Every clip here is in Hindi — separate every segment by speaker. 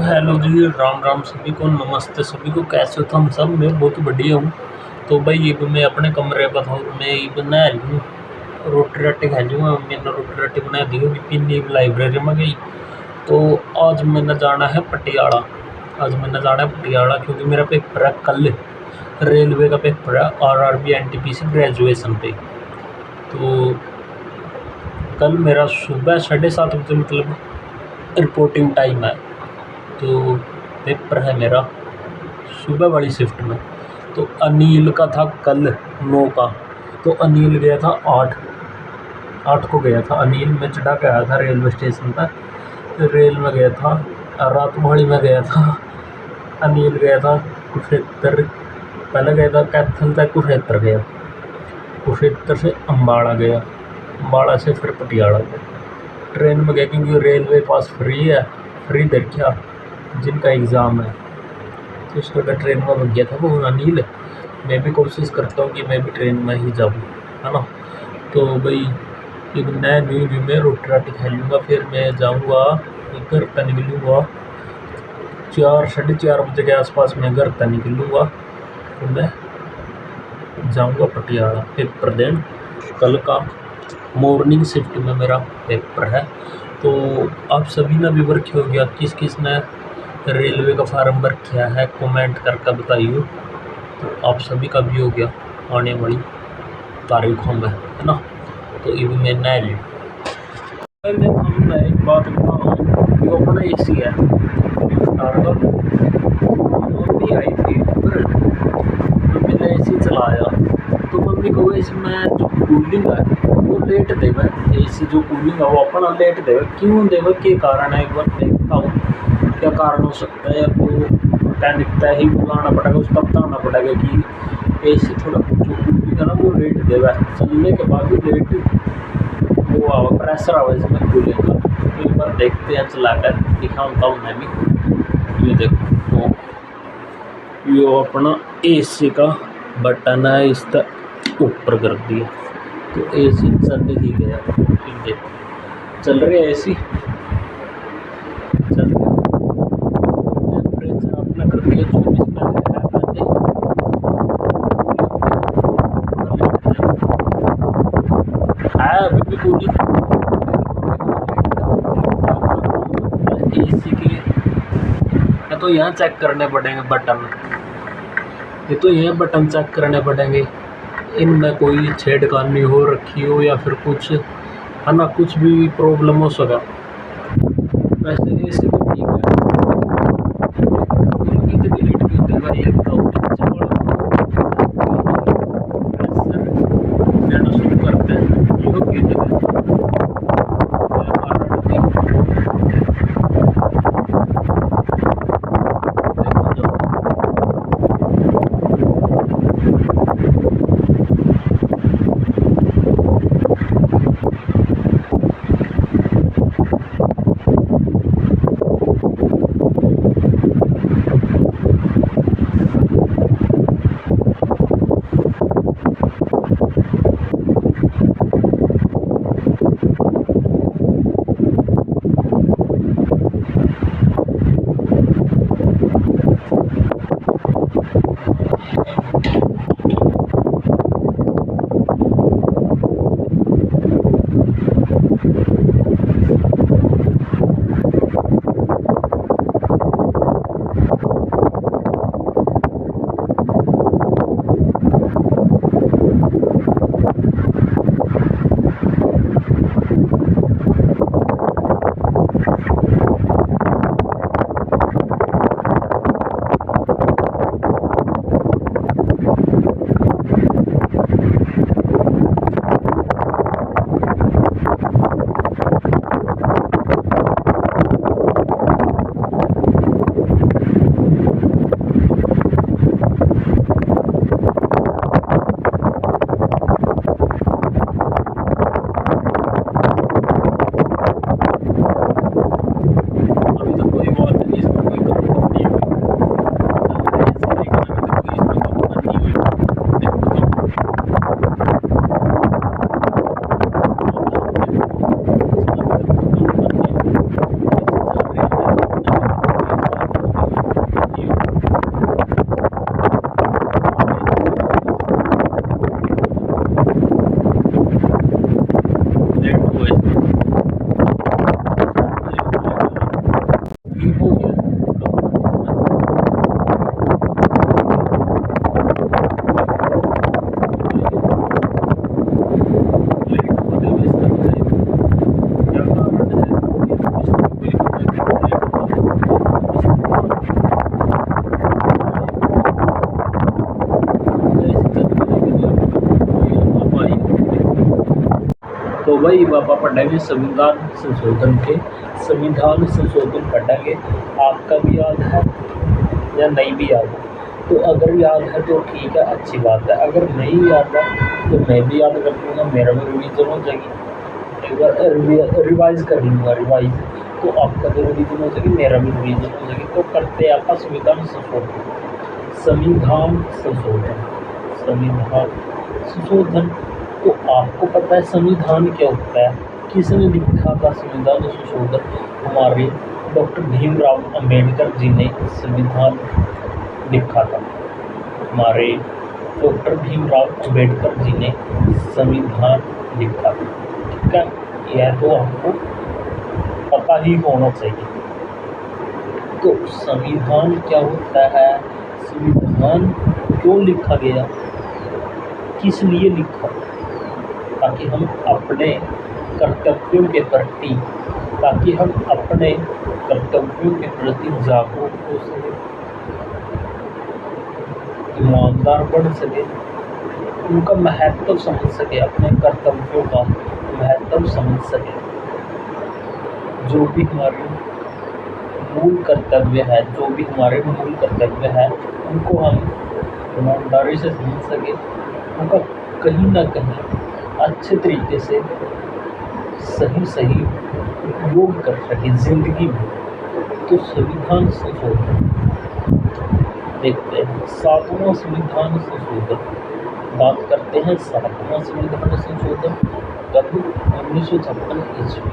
Speaker 1: हेलो जी, राम राम सभी को, नमस्ते सभी को। कैसे हो तुम सब? मैं बहुत बढ़िया हूँ। तो भाई ये मैं अपने कमरे पर था और मैं ये बना रही हूँ, रोटी राटी खा लूँगा। मैंने रोटी राटी बना दी होगी, पिन्नी लाइब्रेरी में गई। तो आज मैंने जाना है पटियाला। क्योंकि मेरा पेपर है कल, रेलवे का पेपर है, RRB NTPC ग्रेजुएशन पे। तो कल मेरा सुबह 7:30 बजे मतलब रिपोर्टिंग टाइम है। तो पेपर है मेरा सुबह वाली शिफ्ट में। तो अनिल का था कल 9 का। तो अनिल गया था 8 को गया था अनिल। मैं चढ़ा के आया था रेलवे स्टेशन पर, रेल में गया था, रात मोहाली में गया था। अनिल गया था कुरुक्षेत्र, पहले गया था कैथल तक, कुरुक्षेत्र गया, कुरुक्षेत्र से अम्बाड़ा गया, अम्बाड़ा से फिर पटियाला गया। ट्रेन में गया क्योंकि रेलवे पास फ्री है, फ्री दे क्या जिनका एग्ज़ाम है। तो इस वजह ट्रेन में लग गया था वो अनिल। मैं भी कोशिश करता हूँ कि मैं भी ट्रेन में ही जाऊँ, है ना। तो भाई एक नया न्यू भी मैं रोटी राटी खा लूँगा, फिर मैं जाऊँगा घर तक निकलूँगा 4-4:30 बजे के आसपास मैं घर तक निकलूँगा। तो मैं जाऊँगा पटियाला पेपर देने। कल का मॉर्निंग शिफ्ट में मेरा पेपर है। तो आप सभी ने भी भर हो गया, किस किस ने रेलवे का फार्म भर किया है कमेंट करके बताइए। तो आप सभी का भी हो गया आने वाली तारीखों में, है ना। तो ये भी मैं नया लिया। पहले हम एक बात बताऊँ, जो अपना AC है मम्मी आई थी पर मम्मी ने AC चलाया। तो मम्मी को इसमें जो कूलिंग है वो लेट देवे, AC जो कूलिंग है वो अपना लेट देवे। क्यों देवे, क्या कारण है, एक बार देखता हूँ क्या कारण हो सकता है। तो मैकेनिक तय ही बुलाना पड़ेगा, उसका बताना पड़ेगा कि AC थोड़ा जो कूलिंग है ना वो लेट देवे, चलने के बाद भी लेट वो आवा प्रेशर आवा इसमें कूलिंग का। तो एक बार देखते हैं, चला कर दिखाऊँगा मैं भी। ये देखो ये अपना AC का बटन है, इसका ऊपर कर दिया तो AC चल ही गया। देखो चल रही है AC, चल रही। टेम्परेचर अपना कर दिया 24 है अभी भी कूलिंग। AC के तो यहाँ चेक करने पड़ेंगे बटन, ये तो ये बटन चेक करने पड़ेंगे, इनमें कोई छेड़खानी हो रखी हो या फिर कुछ, है ना, कुछ भी प्रॉब्लम हो सका। वैसे AC तो ठीक है। डिलीट भी होगा, ये बताओ लेना शुरू करते हैं। वही बाबा पढ़ेंगे संविधान संशोधन के, संविधान संशोधन पढ़ेंगे। आपका भी याद है या नहीं भी याद है? तो अगर याद है तो ठीक है, अच्छी बात है। अगर नहीं याद है तो मैं भी याद कर लूँगा, मेरा भी रिवीजन हो जाएगी। एक बार रिवाइज कर लूँगा, रिवाइज तो आपका भी रिवीजन हो जाएगी, मेरा भी रिवीजन हो जाएगी। तो करते हैं आपका संविधान संशोधन। संविधान संशोधन, संविधान संशोधन। तो आपको पता है संविधान क्या होता है? किसने लिखा था संविधान संशोधन? हमारे डॉक्टर भीमराव अंबेडकर जी ने संविधान लिखा था। हमारे डॉक्टर भीमराव अंबेडकर जी ने संविधान लिखा था। ठीक है, यह तो आपको पता ही होना चाहिए। तो संविधान क्या होता है? संविधान क्यों लिखा गया, किस लिए लिखा? ताकि हम अपने कर्तव्यों के प्रति जागरूक हो सके, ईमानदार बन सके, उनका महत्व समझ सके, अपने कर्तव्यों का महत्व समझ सके। जो भी हमारे मूल कर्तव्य है उनको हम ईमानदारी से समझ सके, उनका कहीं ना कहीं अच्छे तरीके से सही उपयोग कर सके जिंदगी में। तो संविधान संशोधन देखते हैं। 7वां संविधान संशोधन, बात करते हैं 7वां संविधान संशोधन कब? 1956 ईस्वी।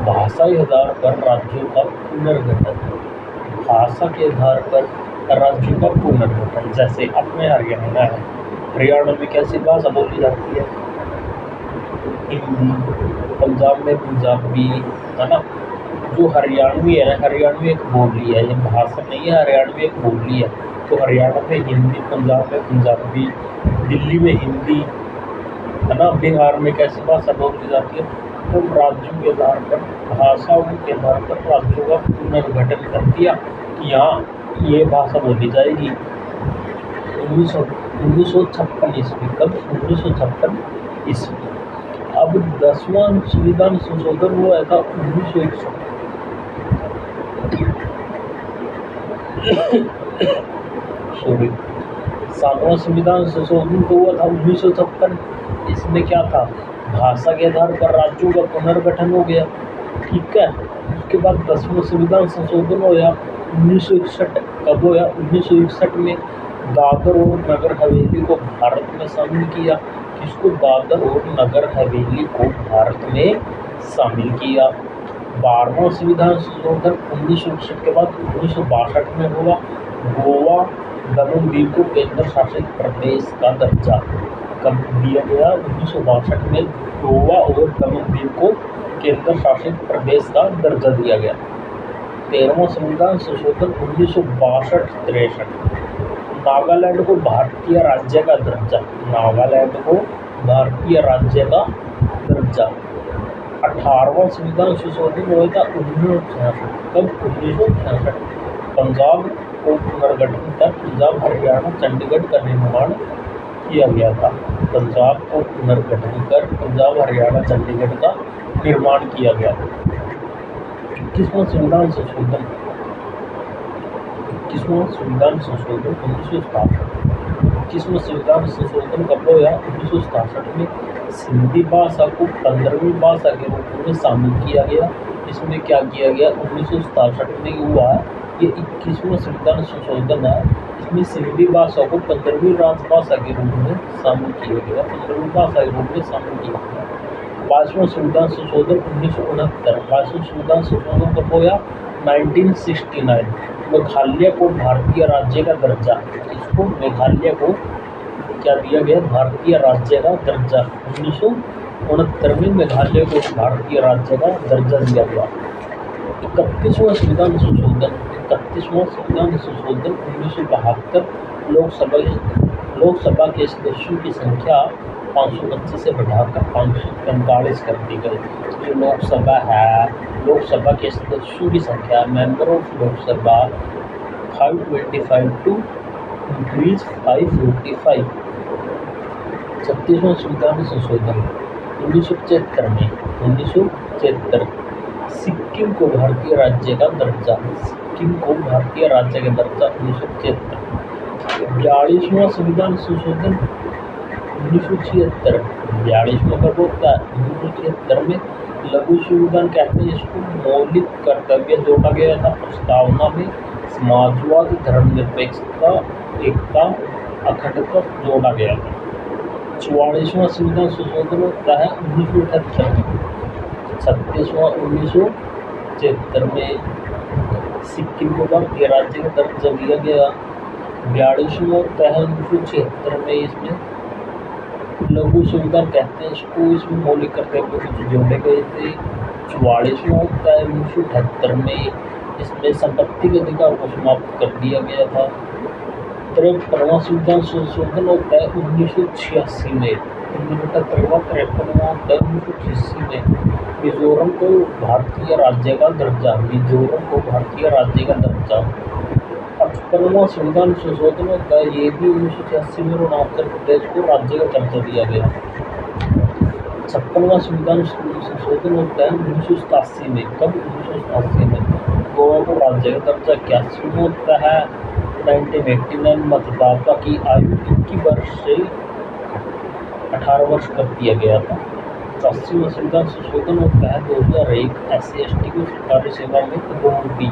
Speaker 1: भाषा के आधार पर राज्यों का पुनर्गठन, भाषा के आधार पर राज्यों का पुनर्गठन। जैसे अपने हरियाणा है, हरियाणा में कैसी भाषा बोली जाती है? हिंदी। पंजाब में पंजाबी, है ना? जो हरियाणवी है ना, हरियाणवी एक बोली है, ये भाषा नहीं है, हरियाणवी एक बोली है। तो हरियाणा में हिंदी, पंजाब में पंजाबी, दिल्ली में हिंदी, है ना? बिहार में कैसी भाषा बोली जाती है? तो राज्यों के आधार पर, भाषाओं के आधार पर राज्यों का पुनर्गठन कर दिया कि यहाँ ये भाषा बोली जाएगी। 1956 ईस्वी, कब? 1956 ईस्वी। अब 10वां संविधान संशोधन हुआ था 1961। सॉरी, 7वां संविधान संशोधन तो हुआ था 1956। इसमें क्या था? भाषा के आधार पर राज्यों का पुनर्गठन हो गया। ठीक है, उसके बाद 10वां संविधान संशोधन होया 1961। कब होया? 1961 में दादर और नगर हवेली को भारत में शामिल किया। किसको? दादर और नगर हवेली को भारत में शामिल किया। 12वां संविधान संशोधन 1961 के बाद 1962 में हुआ। गोवा दमन दीव को केंद्र शासित प्रदेश का दर्जा कब दिया गया? 1962 में गोवा और दमन दीव को केंद्र शासित प्रदेश का दर्जा दिया गया। 13वां संविधान संशोधन 1962-63, नागालैंड को भारतीय राज्य का दर्जा, नागालैंड को भारतीय राज्य का दर्जा। 18वां संविधान संशोधन हुआ था 1966। कब? 1966। पंजाब को पुनर्गठन कर पंजाब, हरियाणा, चंडीगढ़ का निर्माण किया गया था। पंजाब को पुनर्गठन कर पंजाब, हरियाणा, चंडीगढ़ का निर्माण किया गया। 21वां संविधान संशोधन 1967। 21वां संविधान संशोधन कब हुआ? 1967 में। सिंधी भाषा को 15वीं भाषा के रूप में शामिल किया गया। इसमें क्या किया गया? 1967 में हुआ ये 21वां संविधान संशोधन है। इसमें सिंधी भाषा को 15वीं राजभाषा के रूप में शामिल किया गया, 15वीं भाषा के रूप में शामिल किया गया। 22वां संविधान संशोधन 1969। 22वां संविधान संशोधन कब हुआ? 1969। मेघालय को भारतीय राज्य का दर्जा, इसको मेघालय को क्या दिया गया? भारतीय राज्य का दर्जा। 1969 में मेघालय को भारतीय राज्य का दर्जा दिया गया। 31वां संविधान संशोधन 1972 लोकसभा के सदस्यों की संख्या 525 से बढ़ाकर 545 कर दी गई। जो लोकसभा है, लोकसभा के सदस्यों की संख्या, member of Lok Sabha 525 to increase 545। 36वां संविधान संशोधन 1975 में 1975 सिक्किम को भारतीय राज्य का दर्जा, सिक्किम को भारतीय राज्य का दर्जा 1975। 42वां संविधान संशोधन 1976, 42वां कब होता है 1976 में। लघु संविधान कहते हैं इसको। मौलिक कर्तव्य जोड़ा गया था प्रस्तावना में। समाजवाद, धर्मनिरपेक्षता, एकता, अखंडता जोड़ा गया था। 44वां संविधान संशोधन होता है 1978 में। 36वां 1976 में सिक्किम को भारतीय राज्य का दर्जा दिया गया। 42वां होता है 1976 में। इसमें लघु संविधान कहते हैं इसको। इसमें मौलिक कर्तव्य कुछ जोड़े गए थे। 44वां होता है 1978 में। इसमें संपत्ति के अधिकार को समाप्त कर दिया गया था। 53वां संविधान संशोधन होता है 1986 में। 53वां होता है 1986 में। मिजोरम को भारतीय राज्य का दर्जा, मिजोरम को भारतीय राज्य का दर्जा। 55वां संविधान संशोधन होता है ये भी 1986 में। अरुणाचल प्रदेश को राज्य का दर्जा दिया गया। 56वां संविधान संशोधन होता है 1987 में। कब 1987 में। गोवा को राज्य का दर्जा। 81वां होता है 1989 मतदाता की आयु 21 वर्ष से 18 वर्ष कर दिया गया था। 85वां संविधान संशोधन होता है 2001 SC/ST को सरकारी सेवा में पदोन्नति।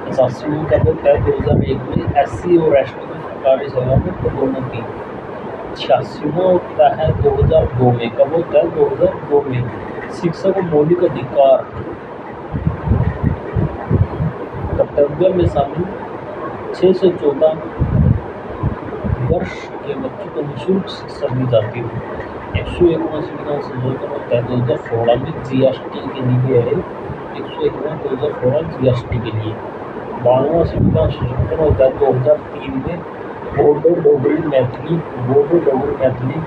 Speaker 1: 85वां कब होता है 2001 में। SC और ST को सरकारी सेवा में पदोन्नति। 86वां होता है 2002 में। कब होता है 2002 में। शिक्षा को मौलिक अधिकार। कर्तव्य में शामिल 6 से 14 वर्ष के बच्चों को निःशुल्क शिक्षा दी जाती है। 101वां संविधान संशोधन होता है 2016 में GST के लिए है। 101वां 2016 GST के लिए। 92वां संविधान संशोधन होता है 2003 में। बोडो डोगरी मैथिली, बोडो डोगरी मैथिली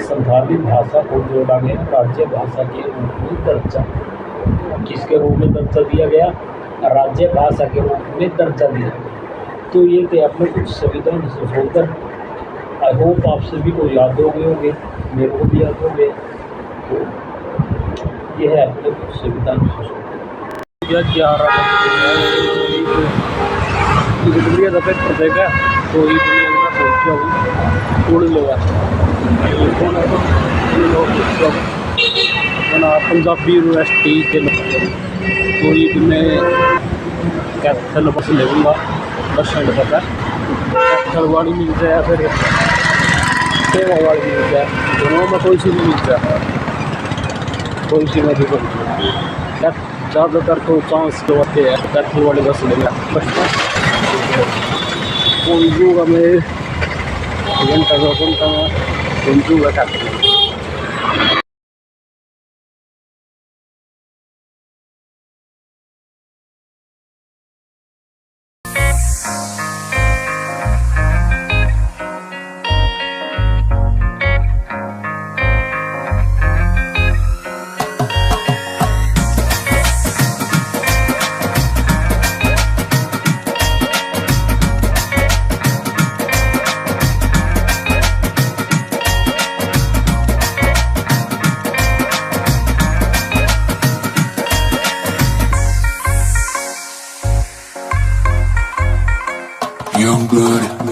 Speaker 1: संथाली भाषा को जोड़ा गया राज्य भाषा के रूप में दर्जा। किसके रूप में दर्जा दिया गया। राज्य भाषा के रूप में दर्जा दिया। तो ये थे अपने कुछ संविधान संशोधन। आई होप आप सभी को याद हो गए होंगे, मेरे को भी याद हो गए। तो ये है अपने कुछ संविधान संशोधन। 11 पेपर देगा तो ये पहुँचा हूँ थोड़ी लोग पंजाबी यूनिवर्सिटी के तो ये मैं कैथल बस ले लूँगा। बस स्टैंड तक है। कैथल वाली मिल जाए फिर सेवा वाली मिल जाए, दोनों में कोई सी भी मिल जाए, कोई सी में भी कोई। ज़्यादातर तो चांस जो होते हैं कैथल वाली बस लेगा। बस पहुँचूँगा मैं घंटा 2 घंटा में पहुँचूँगा कैथल।
Speaker 2: Young blood.